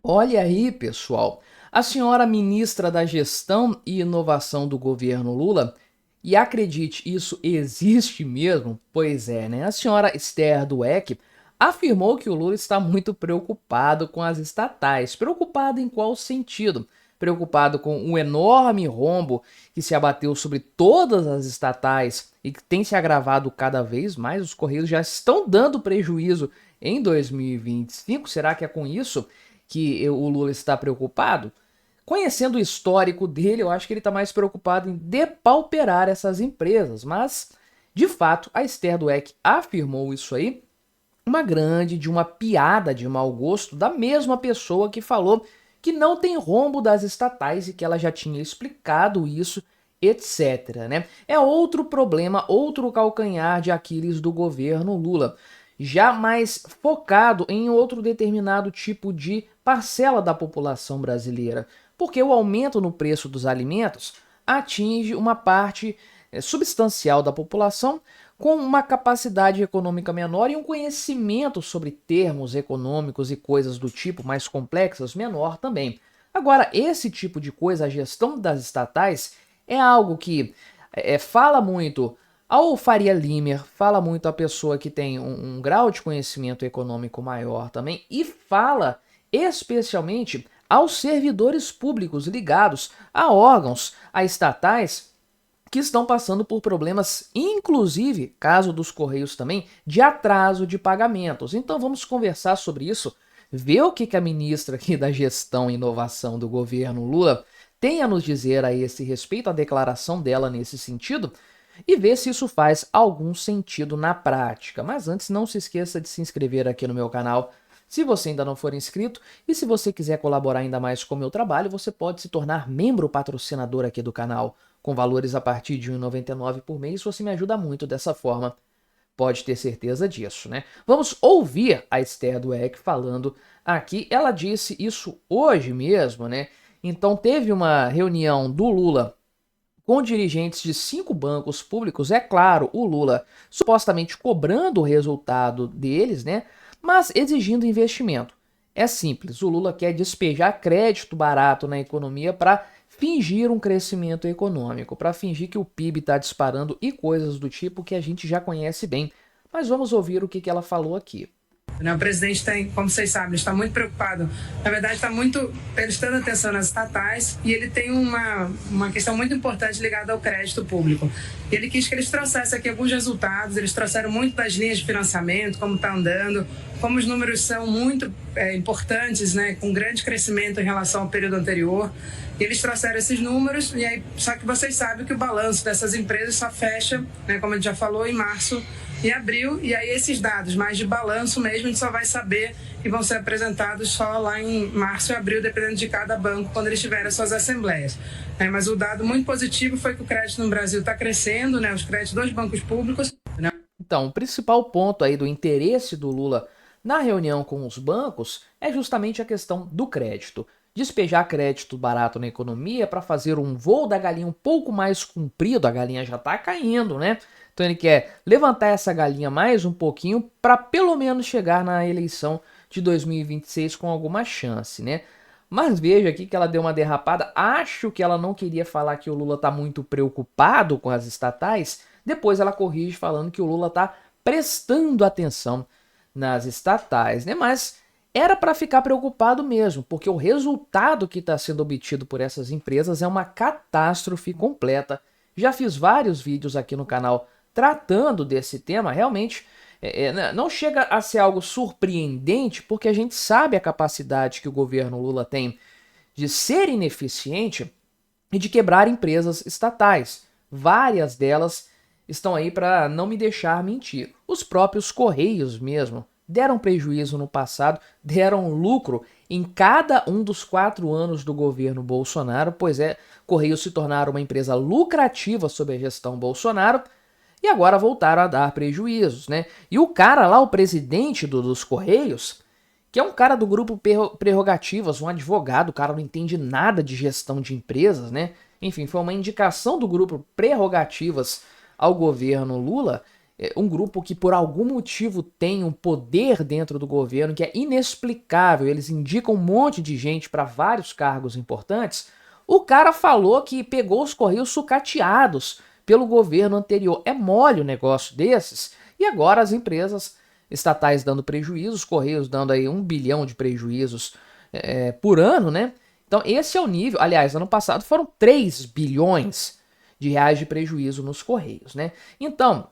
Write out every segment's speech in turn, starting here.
Olha aí, pessoal, a senhora ministra da Gestão e Inovação do governo Lula, e acredite, isso existe mesmo? Pois é, né? A senhora Esther Dweck afirmou que o Lula está muito preocupado com as estatais. Preocupado em qual sentido? Preocupado com o enorme rombo que se abateu sobre todas as estatais e que tem se agravado cada vez mais. Os Correios já estão dando prejuízo em 2025. Será que é com isso que o Lula está preocupado? Conhecendo o histórico dele, eu acho que ele está mais preocupado em depauperar essas empresas. Mas, de fato, a Esther Dweck afirmou isso aí, uma piada de mau gosto da mesma pessoa que falou que não tem rombo das estatais e que ela já tinha explicado isso, etc. Né? É outro problema, outro calcanhar de Aquiles do governo Lula, já mais focado em outro determinado tipo de parcela da população brasileira, porque o aumento no preço dos alimentos atinge uma parte substancial da população com uma capacidade econômica menor e um conhecimento sobre termos econômicos e coisas do tipo mais complexas menor também. Agora, esse tipo de coisa, a gestão das estatais, é algo que fala muito ao Faria Limer, fala muito à pessoa que tem um grau de conhecimento econômico maior também, e fala especialmente aos servidores públicos ligados a órgãos, a estatais, que estão passando por problemas, inclusive, caso dos Correios também, de atraso de pagamentos. Então vamos conversar sobre isso, ver o que a ministra aqui da Gestão e Inovação do governo Lula tem a nos dizer a esse respeito, a declaração dela nesse sentido, e ver se isso faz algum sentido na prática. Mas antes, não se esqueça de se inscrever aqui no meu canal, se você ainda não for inscrito, e se você quiser colaborar ainda mais com o meu trabalho, você pode se tornar membro patrocinador aqui do canal, com valores a partir de R$ 1,99 por mês. Você me ajuda muito dessa forma, pode ter certeza disso, né? Vamos ouvir a Esther Dweck falando aqui. Ela disse isso hoje mesmo, né? Então teve uma reunião do Lula com dirigentes de 5 bancos públicos. É claro, o Lula supostamente cobrando o resultado deles, né? Mas exigindo investimento. É simples, o Lula quer despejar crédito barato na economia para fingir um crescimento econômico, para fingir que o PIB está disparando e coisas do tipo que a gente já conhece bem. Mas vamos ouvir o que ela falou aqui. O presidente tem, como vocês sabem, está muito preocupado. Na verdade, está muito prestando atenção nas estatais e ele tem uma questão muito importante ligada ao crédito público. Ele quis que eles trouxessem aqui alguns resultados, eles trouxeram muito das linhas de financiamento, como está andando, como os números são muito importantes, né, com grande crescimento em relação ao período anterior. E eles trouxeram esses números, e aí, só que vocês sabem que o balanço dessas empresas só fecha, né, como a gente já falou, em março e abril, e aí esses dados mais de balanço mesmo a gente só vai saber e vão ser apresentados só lá em março e abril, dependendo de cada banco, quando eles tiverem as suas assembleias. Mas o dado muito positivo foi que o crédito no Brasil está crescendo, né, os créditos dos bancos públicos. Então, o principal ponto aí do interesse do Lula na reunião com os bancos é justamente a questão do crédito. Despejar crédito barato na economia para fazer um voo da galinha um pouco mais comprido, a galinha já está caindo, né? Então ele quer levantar essa galinha mais um pouquinho para pelo menos chegar na eleição de 2026 com alguma chance, né? Mas veja aqui que ela deu uma derrapada. Acho que ela não queria falar que o Lula está muito preocupado com as estatais. Depois ela corrige falando que o Lula está prestando atenção nas estatais, né? Mas era para ficar preocupado mesmo, porque o resultado que está sendo obtido por essas empresas é uma catástrofe completa. Já fiz vários vídeos aqui no canal tratando desse tema. Realmente não chega a ser algo surpreendente, porque a gente sabe a capacidade que o governo Lula tem de ser ineficiente e de quebrar empresas estatais. Várias delas estão aí para não me deixar mentir. Os próprios Correios mesmo deram prejuízo no passado, deram lucro em cada um dos 4 anos do governo Bolsonaro, pois Correios se tornaram uma empresa lucrativa sob a gestão Bolsonaro, e agora voltaram a dar prejuízos, né? E o cara lá, o presidente dos Correios, que é um cara do grupo Prerrogativas, um advogado, o cara não entende nada de gestão de empresas, né? Enfim, foi uma indicação do grupo Prerrogativas ao governo Lula, um grupo que por algum motivo tem um poder dentro do governo que é inexplicável, eles indicam um monte de gente para vários cargos importantes, o cara falou que pegou os Correios sucateados pelo governo anterior. É mole um negócio desses? E agora as empresas estatais dando prejuízo, os Correios dando aí 1 bilhão de prejuízos por ano, né? Então esse é o nível. Aliás, ano passado foram 3 bilhões de reais de prejuízo nos Correios, né? Então,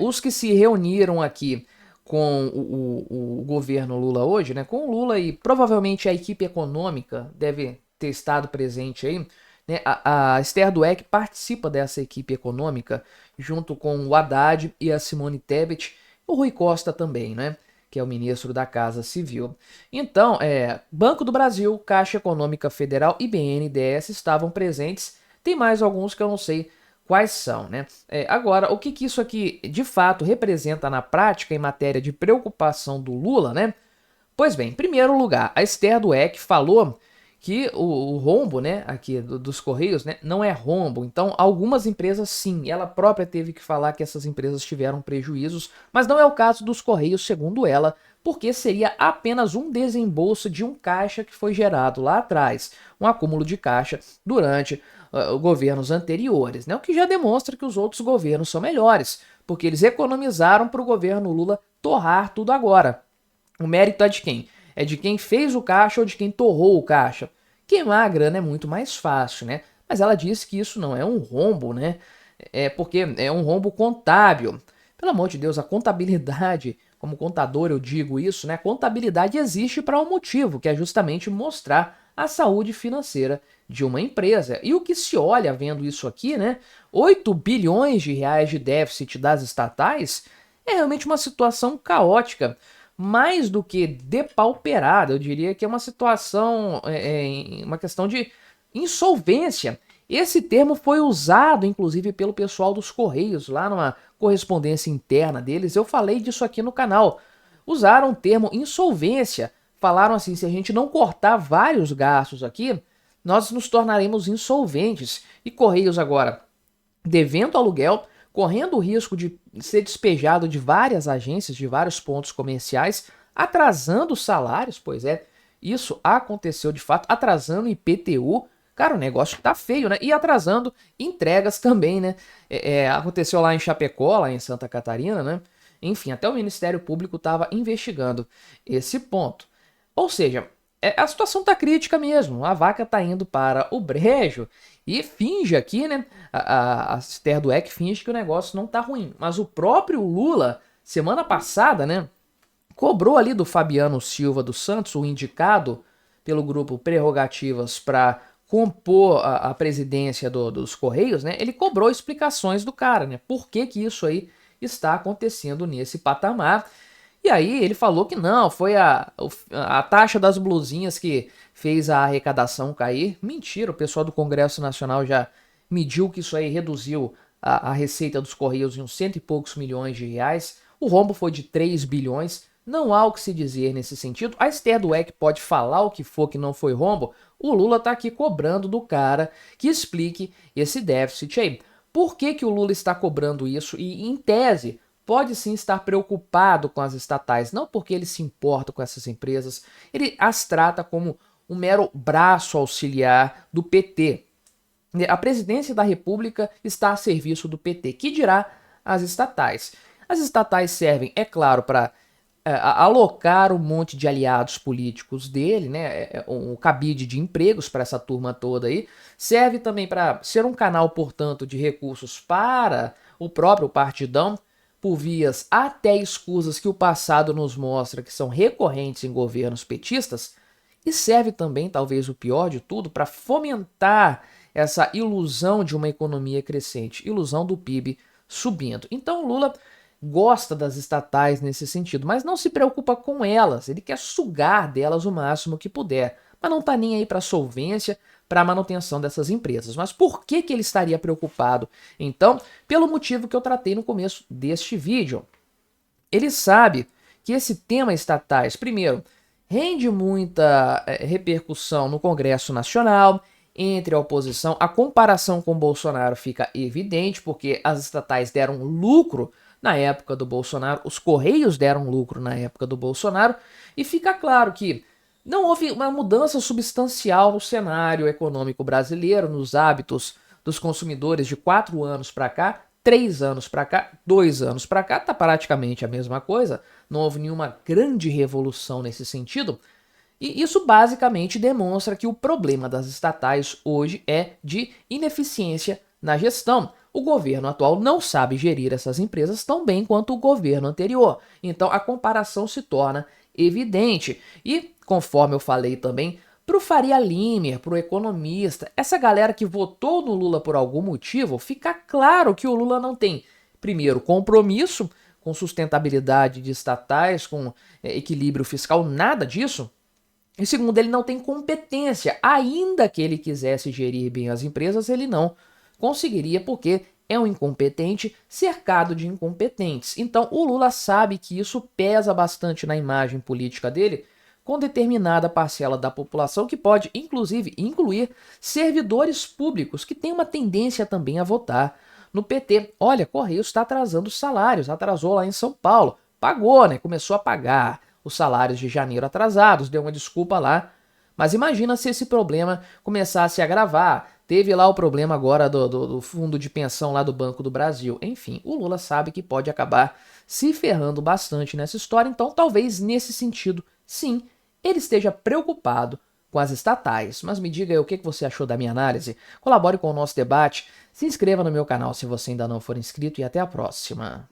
os que se reuniram aqui com o governo Lula hoje, né? Com o Lula e provavelmente a equipe econômica deve ter estado presente aí, né? A Esther Dweck participa dessa equipe econômica junto com o Haddad e a Simone Tebet, o Rui Costa também, né? Que é o ministro da Casa Civil. Então, Banco do Brasil, Caixa Econômica Federal e BNDES estavam presentes. Tem mais alguns que eu não sei quais são, né? Agora, o que isso aqui de fato representa na prática em matéria de preocupação do Lula, né? Pois bem, em primeiro lugar, a Esther Dweck falou que o rombo, né, aqui dos Correios, né, não é rombo. Então, algumas empresas sim, ela própria teve que falar que essas empresas tiveram prejuízos, mas não é o caso dos Correios, segundo ela, porque seria apenas um desembolso de um caixa que foi gerado lá atrás, um acúmulo de caixa durante governos anteriores, né, o que já demonstra que os outros governos são melhores, porque eles economizaram para o governo Lula torrar tudo agora. O mérito é de quem? É de quem fez o caixa ou de quem torrou o caixa. Queimar a grana é muito mais fácil, né? Mas ela disse que isso não é um rombo, né? Porque é um rombo contábil. Pelo amor de Deus, a contabilidade, como contador eu digo isso, né? A contabilidade existe para um motivo, que é justamente mostrar a saúde financeira de uma empresa. E o que se olha vendo isso aqui, né? 8 bilhões de reais de déficit das estatais é realmente uma situação caótica. Mais do que depauperada, eu diria que é uma situação, uma questão de insolvência. Esse termo foi usado, inclusive, pelo pessoal dos Correios, lá numa correspondência interna deles. Eu falei disso aqui no canal. Usaram o termo insolvência. Falaram assim, se a gente não cortar vários gastos aqui, nós nos tornaremos insolventes. E Correios agora, devendo aluguel, correndo o risco de ser despejado de várias agências, de vários pontos comerciais, atrasando os salários, pois isso aconteceu de fato, atrasando IPTU. Cara, o negócio tá feio, né? E atrasando entregas também, né? Aconteceu lá em Chapecó, lá em Santa Catarina, né? Enfim, até o Ministério Público estava investigando esse ponto. Ou seja, a situação tá crítica mesmo, a vaca tá indo para o brejo e finge aqui, né, a Esther Dweck finge que o negócio não tá ruim, mas o próprio Lula, semana passada, né, cobrou ali do Fabiano Silva dos Santos, o indicado pelo grupo Prerrogativas para compor a presidência dos Correios, né, ele cobrou explicações do cara, né, por que que isso aí está acontecendo nesse patamar. E aí ele falou que não, foi a taxa das blusinhas que fez a arrecadação cair. Mentira, o pessoal do Congresso Nacional já mediu que isso aí reduziu a receita dos Correios em uns cento e poucos milhões de reais. O rombo foi de 3 bilhões. Não há o que se dizer nesse sentido. A Esther Dweck pode falar o que for que não foi rombo. O Lula tá aqui cobrando do cara que explique esse déficit aí. Por que que o Lula está cobrando isso? E, em tese, pode sim estar preocupado com as estatais, não porque ele se importa com essas empresas, ele as trata como um mero braço auxiliar do PT. A presidência da República está a serviço do PT, que dirá as estatais. As estatais servem, é claro, para alocar um monte de aliados políticos dele, né, um cabide de empregos para essa turma toda aí, serve também para ser um canal, portanto, de recursos para o próprio partidão, por vias até escusas que o passado nos mostra que são recorrentes em governos petistas, e serve também, talvez o pior de tudo, para fomentar essa ilusão de uma economia crescente, ilusão do PIB subindo. Então Lula gosta das estatais nesse sentido, mas não se preocupa com elas, ele quer sugar delas o máximo que puder, mas não está nem aí para a solvência, para a manutenção dessas empresas. Mas por que que ele estaria preocupado? Então, pelo motivo que eu tratei no começo deste vídeo. Ele sabe que esse tema estatais, primeiro, rende muita repercussão no Congresso Nacional, entre a oposição. A comparação com Bolsonaro fica evidente, porque as estatais deram lucro na época do Bolsonaro, os Correios deram lucro na época do Bolsonaro, e fica claro que não houve uma mudança substancial no cenário econômico brasileiro, nos hábitos dos consumidores de 4 anos para cá, 3 anos para cá, 2 anos para cá, tá praticamente a mesma coisa, não houve nenhuma grande revolução nesse sentido, e isso basicamente demonstra que o problema das estatais hoje é de ineficiência na gestão. O governo atual não sabe gerir essas empresas tão bem quanto o governo anterior, então a comparação se torna evidente. E, conforme eu falei também, para o Faria Limer, para o economista, essa galera que votou no Lula por algum motivo, fica claro que o Lula não tem, primeiro, compromisso com sustentabilidade de estatais, com equilíbrio fiscal, nada disso. E segundo, ele não tem competência. Ainda que ele quisesse gerir bem as empresas, ele não conseguiria porque é um incompetente cercado de incompetentes. Então o Lula sabe que isso pesa bastante na imagem política dele com determinada parcela da população que pode, inclusive, incluir servidores públicos que têm uma tendência também a votar no PT. Olha, Correios está atrasando os salários, atrasou lá em São Paulo. Pagou, né? Começou a pagar os salários de janeiro atrasados, deu uma desculpa lá. Mas imagina se esse problema começasse a agravar. Teve lá o problema agora do fundo de pensão lá do Banco do Brasil. Enfim, o Lula sabe que pode acabar se ferrando bastante nessa história, então talvez nesse sentido, sim, ele esteja preocupado com as estatais. Mas me diga aí o que você achou da minha análise, colabore com o nosso debate, se inscreva no meu canal se você ainda não for inscrito e até a próxima.